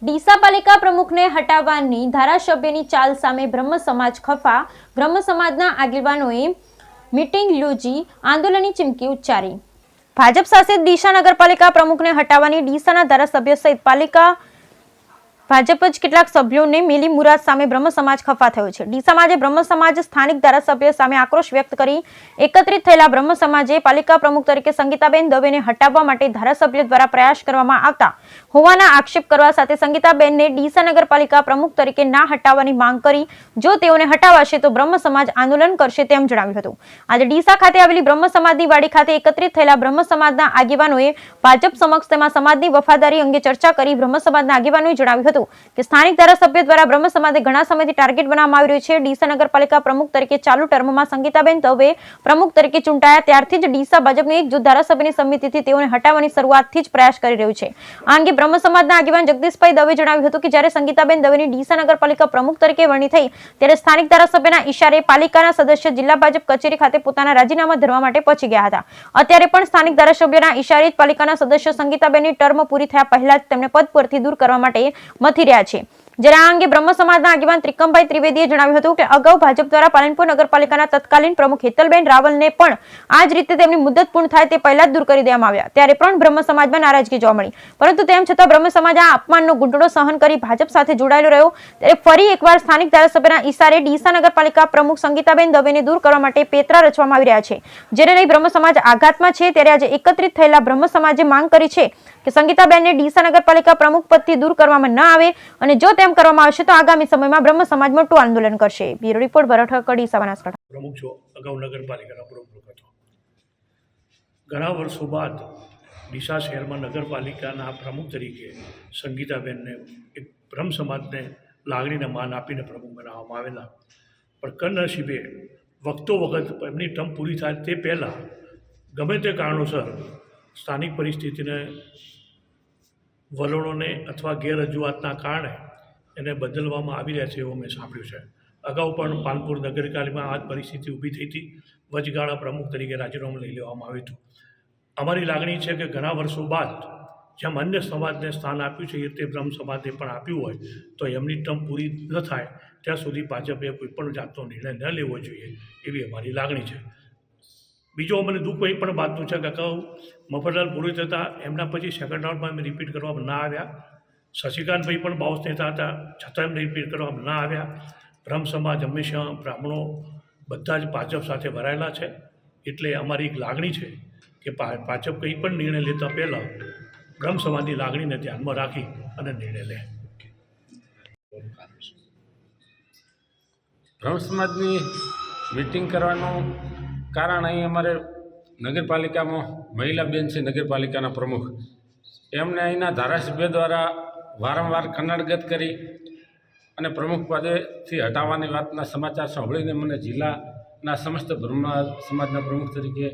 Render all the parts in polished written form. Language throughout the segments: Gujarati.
ડીસા પાલિકા પ્રમુખને હટાવવાની ધારાસભ્યની ચાલ સામે બ્રહ્મ સમાજ ખફા. બ્રહ્મ સમાજના આગેવાનોએ મીટિંગ યોજી આંદોલનની ચીમકી ઉચ્ચારી. ભાજપ શાસિત ડીસા નગરપાલિકા પ્રમુખને હટાવવાની ડીસાના ધારાસભ્ય સહિત પાલિકા ભાજપ જ કેટલાક સભ્યોને મિલી મુરાદ સામે બ્રહ્મ સમાજ ખફા થયો છે. ડીસામાં આજે બ્રહ્મ સમાજ સ્થાનિક ધારાસભ્ય સામે આક્રોશ વ્યક્ત કરી એકત્રિત થયેલા બ્રહ્મ સમાજે પાલિકા પ્રમુખ તરીકે સંગીતાબેન દવેને હટાવવા માટે ધારાસભ્ય દ્વારા પ્રયાસ કરવામાં આવતા હોવાના આક્ષેપ કરવા સાથે સંગીતાબેનને ડીસા નગરપાલિકા પ્રમુખ તરીકે ના હટાવવાની માંગ કરી. જો તેઓને હટાવાશે તો બ્રહ્મ સમાજ આંદોલન કરશે તેમ જણાવ્યું હતું. આજે ડીસા ખાતે આવેલી બ્રહ્મ સમાજની વાડી ખાતે એકત્રિત થયેલા બ્રહ્મ સમાજના આગેવાનોએ ભાજપ સમક્ષ તેમાં સમાજની વફાદારી અંગે ચર્ચા કરી. બ્રહ્મ સમાજના આગેવાનોએ જણાવ્યું કે સ્થાનિક ધારાસભ્ય દ્વારા બ્રહ્મ સમાજે ઘણા સમયથી ટાર્ગેટ બનાવવામાં આવી રહ્યું છે. ડીસા નગરપાલિકા પ્રમુખ તરીકે ચાલુ ટર્મમાં સંગીતાબેન દવે પ્રમુખ તરીકે ચૂંટાયા ત્યારથી જ ડીસા ભાજપની એક જૂથ ધારાસભ્યની સમિતિથી તેઓને હટાવવાની શરૂઆતથી જ પ્રયાસ કરી રહ્યું છે. આ અંગે બ્રહ્મ સમાજના આગેવાન જગદીશભાઈ દવે જણાવ્યું હતું કે જ્યારે સંગીતાબેન દવેની ડીસા નગરપાલિકા પ્રમુખ તરીકે વરણી થઈ ત્યારે સ્થાનિક ધારાસભ્યના ઈશારે પાલિકાના સદસ્ય જિલ્લા ભાજપ કચેરી ખાતે પોતાના રાજીનામા ધરવા માટે પહોંચી ગયા હતા. અત્યારે પણ સ્થાનિક ધારાસભ્યના ઈશારે જ પાલિકાના સદસ્ય સંગીતાબેનની ટર્મ પૂરી થયા પહેલા જ તેમને પદ પરથી દૂર કરવા માટે મથી રહ્યા છે. જ્યારે આ અંગે બ્રહ્મ સમાજના આગેવાન ત્રિકમભાઈ ત્રિવેદીએ જણાવ્યું હતું કે અગાઉ ભાજપ દ્વારા પાલનપુર નગરપાલિકાના તત્કાલીન પ્રમુખ હેતલબેન રાવલને પણ આ જ રીતે તેમની મુદત પૂર્ણ થાય તે પહેલા જ દૂર કરી દેવામાં આવ્યા. ત્યારે પણ બ્રહ્મ સમાજમાં નારાજગી જોવા મળી, પરંતુ તેમ છતાં બ્રહ્મ સમાજ આ અપમાનનો ગુંટડો સહન કરી ભાજપ સાથે જોડાયેલો રહ્યો. ત્યારે ફરી એકવાર સ્થાનિક ધારાસભ્યના ઈશારે ડીસા નગરપાલિકા પ્રમુખ સંગીતાબેન દવેને દૂર કરવા માટે પેતરા રચવામાં આવી રહ્યા છે, જેને લઈ બ્રહ્મ સમાજ આઘાતમાં છે. ત્યારે આજે એકત્રિત થયેલા બ્રહ્મ સમાજે માંગ કરી છે કે સંગીતાબેનને ડીસા નગરપાલિકા પ્રમુખ પદથી દૂર કરવામાં ન આવે અને જો તેમ કરવામાં આવશે તો આગામી સમયમાં બ્રહ્મ સમાજ મોટું આંદોલન કરશે. બ્યુરો રિપોર્ટ ભરત ઠક્કર, ડીસા, બનાસકાંઠા. પ્રમુખ છો, અગાઉ નગરપાલિકાના પ્રમુખ હતો. ઘણા વર્ષો બાદ ડીસા શહેરમાં નગરપાલિકાના પ્રમુખ તરીકે સંગીતાબેનને એક બ્રહ્મ સમાજને લાગણીને માન આપીને પ્રમુખ બનાવવામાં આવેલા. પણ કમનસીબે વખતો વખત એમની ટર્મ પૂરી થાય તે પહેલાં ગમે તે કારણોસર સ્થાનિક પરિસ્થિતિને વલણોને અથવા ગેરરજૂઆતના કારણે એને બદલવામાં આવી રહ્યા છે એવું મેં સાંભળ્યું છે. અગાઉ પણ પાલનપુર નગરપાલિકામાં આ જ પરિસ્થિતિ ઊભી થઈ હતી. વચગાળા પ્રમુખ તરીકે રાજીનામું લઈ લેવામાં આવ્યું હતું. અમારી લાગણી છે કે ઘણા વર્ષો બાદ જેમ અન્ય સમાજને સ્થાન આપ્યું છે એ રીતે બ્રહ્મ સમાજને પણ આપ્યું હોય તો એમની ટર્મ પૂરી ન થાય ત્યાં સુધી ભાજપે કોઈપણ જાતનો નિર્ણય ન લેવો જોઈએ એવી અમારી લાગણી છે. બીજો મને દુઃખ એ પણ વાતનું છે કે અગાઉ મફતલાલ પૂરી થતાં એમના પછી સેકન્ડ રાઉન્ડમાં એમ રિપીટ કરવામાં ના આવ્યા. શશિકાંતભાઈ પણ બાઉસ નેતા હતા, છતાં એમને રિપીટ કરવામાં ના આવ્યા. બ્રહ્મ સમાજ હંમેશા બ્રાહ્મણો બધા જ ભાજપ સાથે ભરાયેલા છે. એટલે અમારી એક લાગણી છે કે ભાજપ કંઈ પણ નિર્ણય લેતા પહેલાં બ્રહ્મ સમાજની લાગણીને ધ્યાનમાં રાખી અને નિર્ણય લે. બ્રહ્મ સમાજની મિટિંગ કરવાનું કારણ અહીં અમારે નગરપાલિકામાં મહિલા બેન છે નગરપાલિકાના પ્રમુખ, એમને અહીંના ધારાસભ્ય દ્વારા વારંવાર કનડગત કરી અને પ્રમુખ પદેથી હટાવવાની વાતના સમાચાર સાંભળીને મને જિલ્લાના સમસ્ત બ્રહ્મ સમાજના પ્રમુખ તરીકે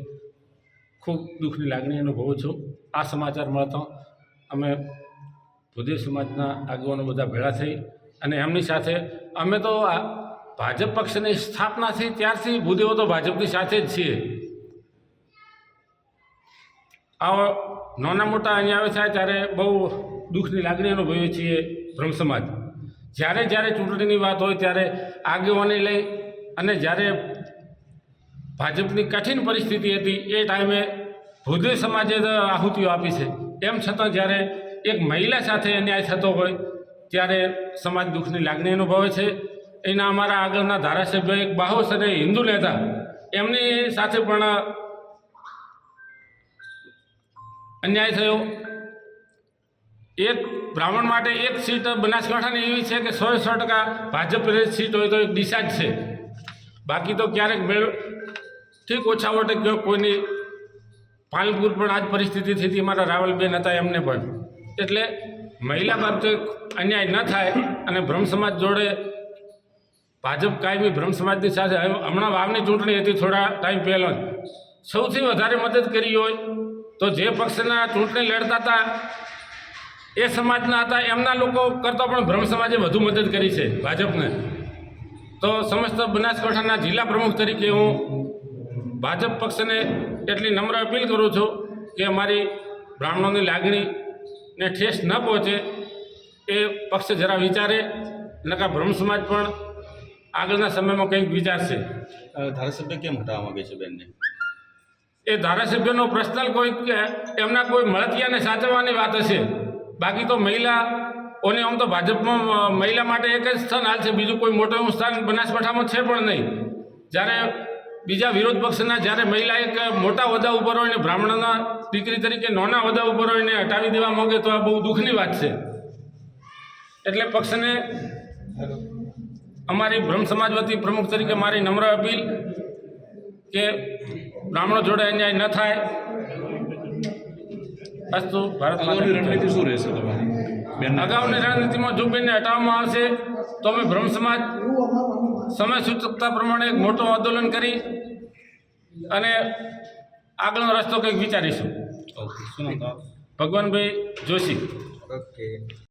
ખૂબ દુઃખની લાગણી અનુભવું છું. આ સમાચાર મળતા અમે ભૂદેવ સમાજના આગેવાનો બધા ભેળા થઈ અને એમની સાથે અમે તો ભાજપ પક્ષની સ્થાપના થઈ ત્યારથી ભૂદેવો તો ભાજપની સાથે જ છીએ. આવો નાના મોટા અહીંયા આવે થાય ત્યારે બહુ દુઃખની લાગણી અનુભવીએ છીએ બ્રહ્મ સમાજ. જ્યારે જ્યારે ચૂંટણીની વાત હોય ત્યારે આગેવાની લઈ અને જ્યારે ભાજપની કઠિન પરિસ્થિતિ હતી એ ટાઈમે ભૂદેવ સમાજે આહુતિઓ આપી છે. એમ છતાં જ્યારે એક મહિલા સાથે અન્યાય થતો હોય ત્યારે સમાજ દુઃખની લાગણી અનુભવે છે. એના અમારા આગળના ધારાસભ્ય એક બાહોશ અને હિન્દુ નેતા એમની સાથે પણ અન્યાય થયો. એક બ્રાહ્મણ માટે એક સીટ બનાસકાંઠાની એવી છે કે 100% ભાજપ સીટ હોય તો એક ડીસા જ છે. બાકી તો ક્યારેક મેળ ઠીક ઓછા વોટે કોઈની પાલનપુર પણ આ જ પરિસ્થિતિ થઈ હતી. અમારા રાવલબેન હતા એમને પણ. એટલે મહિલા બાબતે અન્યાય ન થાય અને બ્રહ્મ સમાજ જોડે ભાજપ કાયમી બ્રહ્મ સમાજની સાથે હમણાં વાવની ચૂંટણી હતી થોડા ટાઈમ પહેલાં સૌથી વધારે મદદ કરી હોય તો જે પક્ષના ચૂંટણી લડતા હતા એ સમાજના હતા એમના લોકો કરતાં પણ બ્રહ્મ સમાજે વધુ મદદ કરી છે ભાજપને. તો સમસ્ત બનાસકાંઠાના જિલ્લા પ્રમુખ તરીકે હું ભાજપ પક્ષને એટલી નમ્ર અપીલ કરું છું કે અમારી બ્રાહ્મણોની લાગણીને ઠેસ ન પહોંચે એ પક્ષ જરા વિચારે, નકા બ્રહ્મ સમાજ પણ આગળના સમયમાં કંઈક વિચારશે. ધારાસભ્ય કેમ હટાવવા માંગે છે બેનને? એ ધારાસભ્યનો પર્સનલ કોઈ એમના કોઈ મળતિયાને સાચવવાની વાત હશે. બાકી તો મહિલાઓને આમ તો ભાજપમાં મહિલા માટે એક જ સ્થાન હાલ છે, બીજું કોઈ મોટું એવું સ્થાન બનાસકાંઠામાં છે પણ નહીં. જ્યારે બીજા વિરોધ પક્ષના જ્યારે મહિલા એક મોટા હોદ્દા ઉપર હોય ને બ્રાહ્મણના દીકરી તરીકે નાના હોદ્દા ઉપર હોય ને હટાવી દેવા માંગે તો આ બહુ દુઃખની વાત છે. એટલે પક્ષને અમારી બ્રહ્મ સમાજ વતી પ્રમુખ તરીકે મારી નમ્ર અપીલ કે બ્રાહ્મણો જોડે અન્યાય ન થાય. અસ્તુ ભારત માતા. રણનીતિ શું રહેશે તમારી? અગાઉની રણનીતિમાં જો બેનને હટાવવામાં આવશે તો અમે બ્રહ્મ સમાજ સમય સૂચકતા પ્રમાણે એક મોટું આંદોલન કરી અને આગળનો રસ્તો કંઈક વિચારીશું. ઓકે, શું નામ તમારું? ભગવાનભાઈ જોશી. ઓકે.